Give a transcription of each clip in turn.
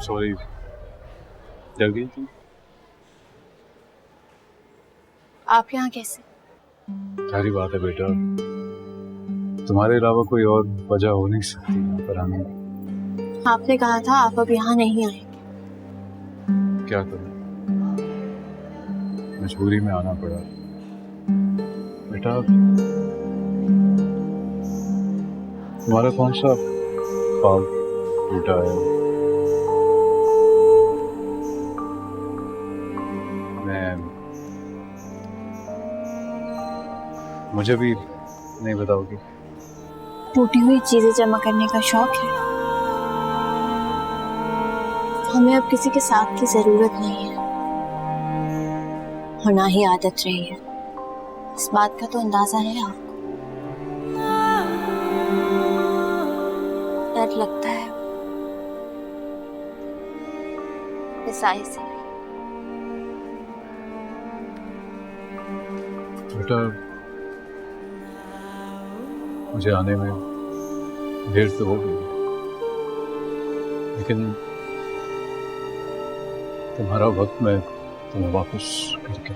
Sorry, डर गई थी? आप यहाँ कैसे? सारी बात है बेटा, तुम्हारे अलावा कोई और वजह हो नहीं सकती यहाँ पर आने की। आपने कहा था आप अब यहाँ नहीं आए। क्या करूं, मजबूरी में आना पड़ा। बेटा तुम्हारा कौन सा ख्वाब टूटा है? मुझे भी नहीं बताओगी? टूटी हुई चीजें जमा करने का शौक है। हमें अब किसी के साथ की जरूरत नहीं है और ना ही आदत रही है। इस बात का तो अंदाजा है आपको। डर लगता है ईसाई से। बेटा मुझे आने में देर तो हो गई, लेकिन तुम्हारा वक्त मैं तुम्हें वापस करके।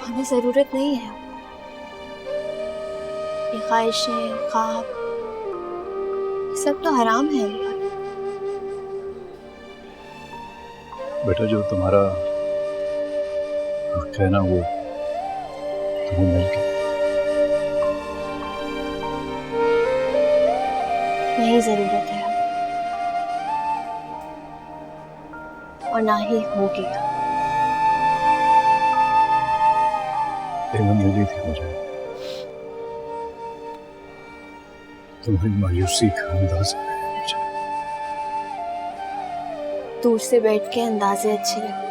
हमें जरूरत नहीं है। ये ख्वाहिशें, ख्वाब, ये सब तो हराम है। बेटा जो तुम्हारा हक है ना, वो तुम्हें मिल गया। नहीं जरूरत है और ना ही हो गया। मिली थी मुझे तुम्हारी मायूसी का अंदाजा है मुझे। दूर से बैठ के अंदाजे अच्छे लगते हैं।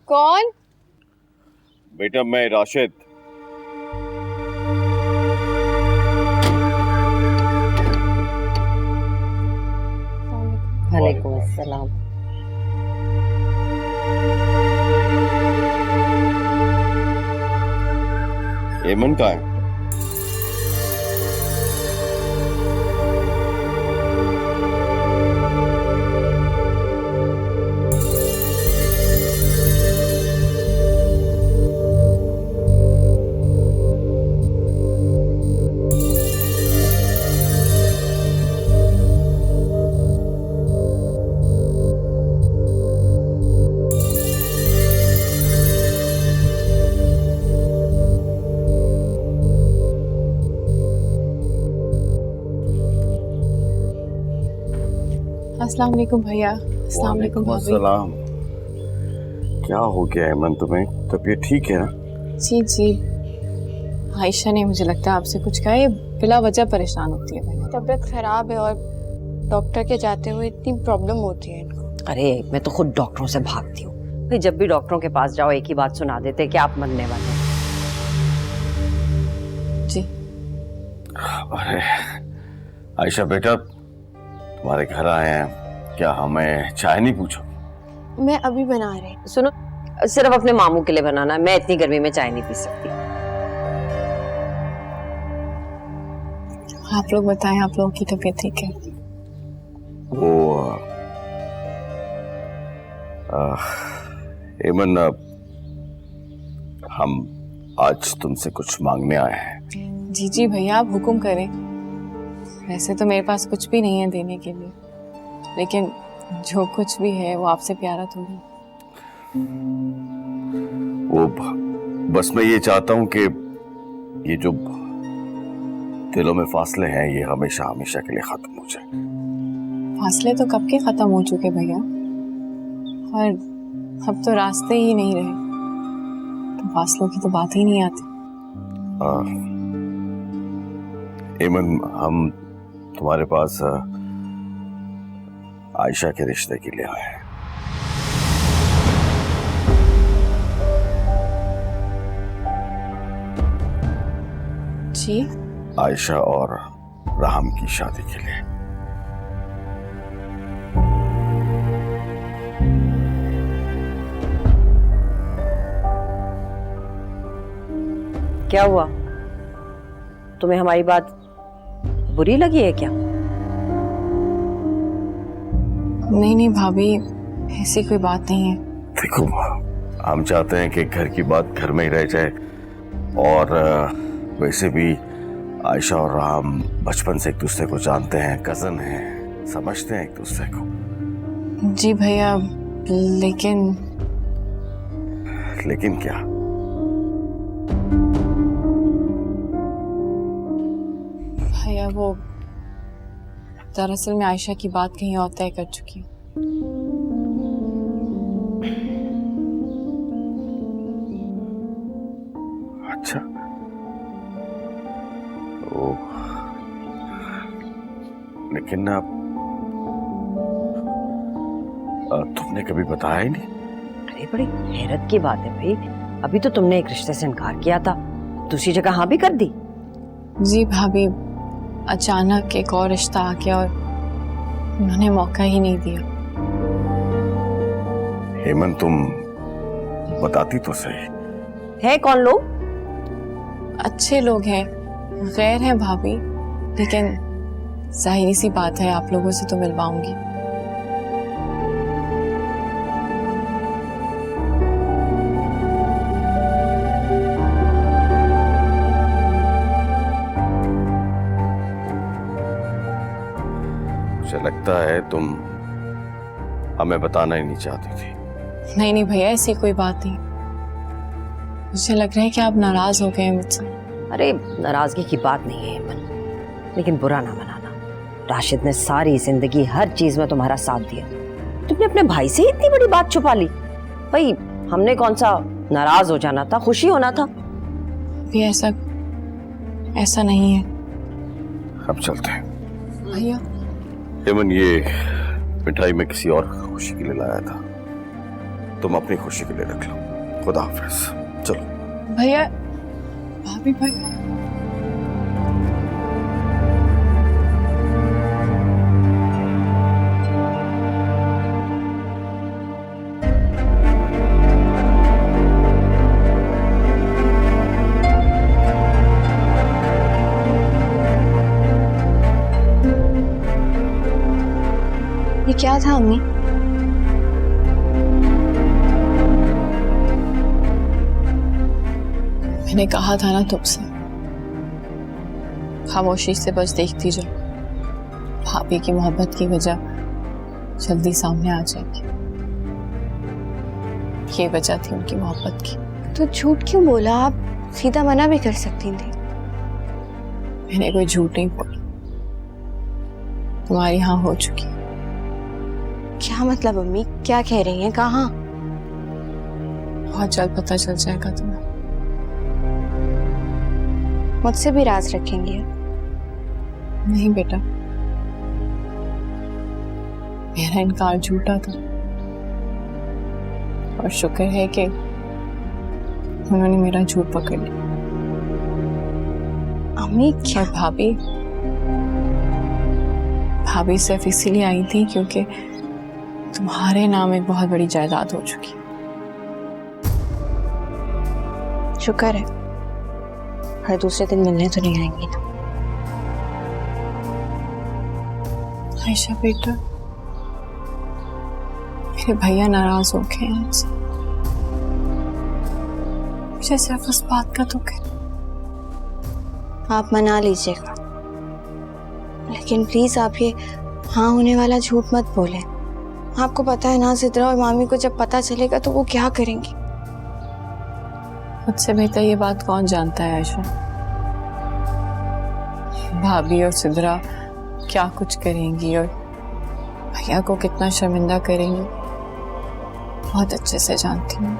कौन? बेटा मैं राशिद। वालेकुम अस्सलाम। एमन कहाँ है? अस्सलाम वालेकुम भैया। अस्सलाम वालेकुम भाभी। सलाम। क्या हो गया एमन, तुम्हें तबीयत ठीक है ना? जी जी, आयशा ने मुझे लगता है आपसे कुछ कहा। ये बिला वजह परेशान होती है भैया। तबीयत खराब है और डॉक्टर के जाते हुए इतनी प्रॉब्लम होती है इनको। अरे मैं तो खुद डॉक्टरों से भागती हूँ भाई। जब भी डॉक्टरों के पास जाओ एक ही बात सुना देते हैं कि आप मरने वाले हैं। जी। अरे आयशा बेटा, तुम्हारे घर आए हैं, क्या हमें चाय नहीं पूछो? मैं अभी बना रही। सुनो, सिर्फ अपने मामू के लिए बनाना है। मैं इतनी गर्मी में चाय नहीं पी सकती। आप लोग बताएं, आप लोगों की तबीयत ठीक है? वो एमन, हम आज तुमसे कुछ मांगने आए हैं। जी जी भैया, आप हुक्म करें। वैसे तो मेरे पास कुछ भी नहीं है देने के लिए, लेकिन जो कुछ भी है वो आपसे प्यारा थोड़ी। वो बस मैं ये चाहता हूं कि ये जो दिलों में फासले हैं ये हमेशा हमेशा के लिए खत्म हो जाए। फासले तो कब के खत्म हो चुके भैया, और अब तो रास्ते ही नहीं रहे। फासलों की तो बात ही नहीं आती। एमन, हम तुम्हारे पास आयशा के रिश्ते के लिए आए हैं। जी? आयशा और राम की शादी के लिए। क्या हुआ, तुम्हें हमारी बात बुरी लगी है क्या? नहीं भाभी, ऐसी कोई बात नहीं है। देखो, हम चाहते हैं कि घर की बात घर में ही रह जाए, और वैसे भी आयशा और राम बचपन से एक दूसरे को जानते हैं, कजन हैं, समझते हैं एक दूसरे को। जी भैया, लेकिन क्या? भैया वो दरअसल मैं आयशा की बात कहीं और तय कर चुकी हूँ। अच्छा, ओ, लेकिन तुमने कभी बताया ही नहीं? अरे बड़ी हैरत की बात है भाई, अभी तो तुमने एक रिश्ते से इनकार किया था, दूसरी जगह हाँ भी कर दी। जी भाभी, अचानक एक और रिश्ता आ गया और उन्होंने मौका ही नहीं दिया। हेमंत, तुम बताती तो सही। है कौन लोग? अच्छे लोग हैं, गैर हैं भाभी, लेकिन जाहिर सी बात है आप लोगों से तो मिलवाऊंगी। मुझे लगता है तुम हमें बताना ही नहीं चाहती थी। नहीं भैया, ऐसी कोई बात नहीं। मुझे लग रहा है कि आप नाराज हो गए हैं मुझसे। अरे नाराजगी की बात नहीं है मन, लेकिन बुरा ना मनाना। राशिद ने सारी जिंदगी हर चीज में तुम्हारा साथ दिया, तुमने अपने भाई से इतनी बड़ी बात छुपा ली। भाई हमने कौन सा नाराज हो जाना था, खुशी होना था। भी ऐसा नहीं है। अब चलते हैं। भैया, हेमन, ये मिठाई मैं किसी और खुशी के लिए लाया था, तुम अपनी खुशी के लिए रख लो। खुदा हाफिज। चलो। भैया, भाभी भाई, ये क्या था अम्मी? मैंने कहा था ना तुमसे, खामोशी से बस देखती जाओ, भाभी की मोहब्बत की वजह जल्दी सामने आ जाएगी। ये वजह थी उनकी मोहब्बत की। तो झूठ क्यों बोला? आप सीधा मना भी कर सकती थी। मैंने कोई झूठ नहीं बोला, तुम्हारी हाँ हो चुकी। क्या मतलब अम्मी, क्या कह रही हैं? कहाँ? बहुत जल्द पता चल जाएगा तुम्हें। मुझसे भी राज रखेंगे? नहीं बेटा, मेरा इनकार झूठा था, और शुक्र है कि उन्होंने मेरा झूठ पकड़ लिया। अम्मी क्या? और भाभी सिर्फ इसीलिए आई थी क्योंकि तुम्हारे नाम एक बहुत बड़ी जायदाद हो चुकी। शुक्र है, हर दूसरे दिन मिलने तो नहीं आएंगी ना। आयशा बेटा, मेरे भैया नाराज हो गए हैं मुझसे। मुझे सिर्फ उस बात का दुख है। आप मना लीजिएगा, लेकिन प्लीज आप ये हाँ होने वाला झूठ मत बोले। आपको पता है ना, सिद्रा और मामी को जब पता चलेगा तो वो क्या करेंगी। मुझसे बेहतर ये बात कौन जानता है आयशा। भाभी और सिद्रा क्या कुछ करेंगी और भैया को कितना शर्मिंदा करेंगी, बहुत अच्छे से जानती हूँ।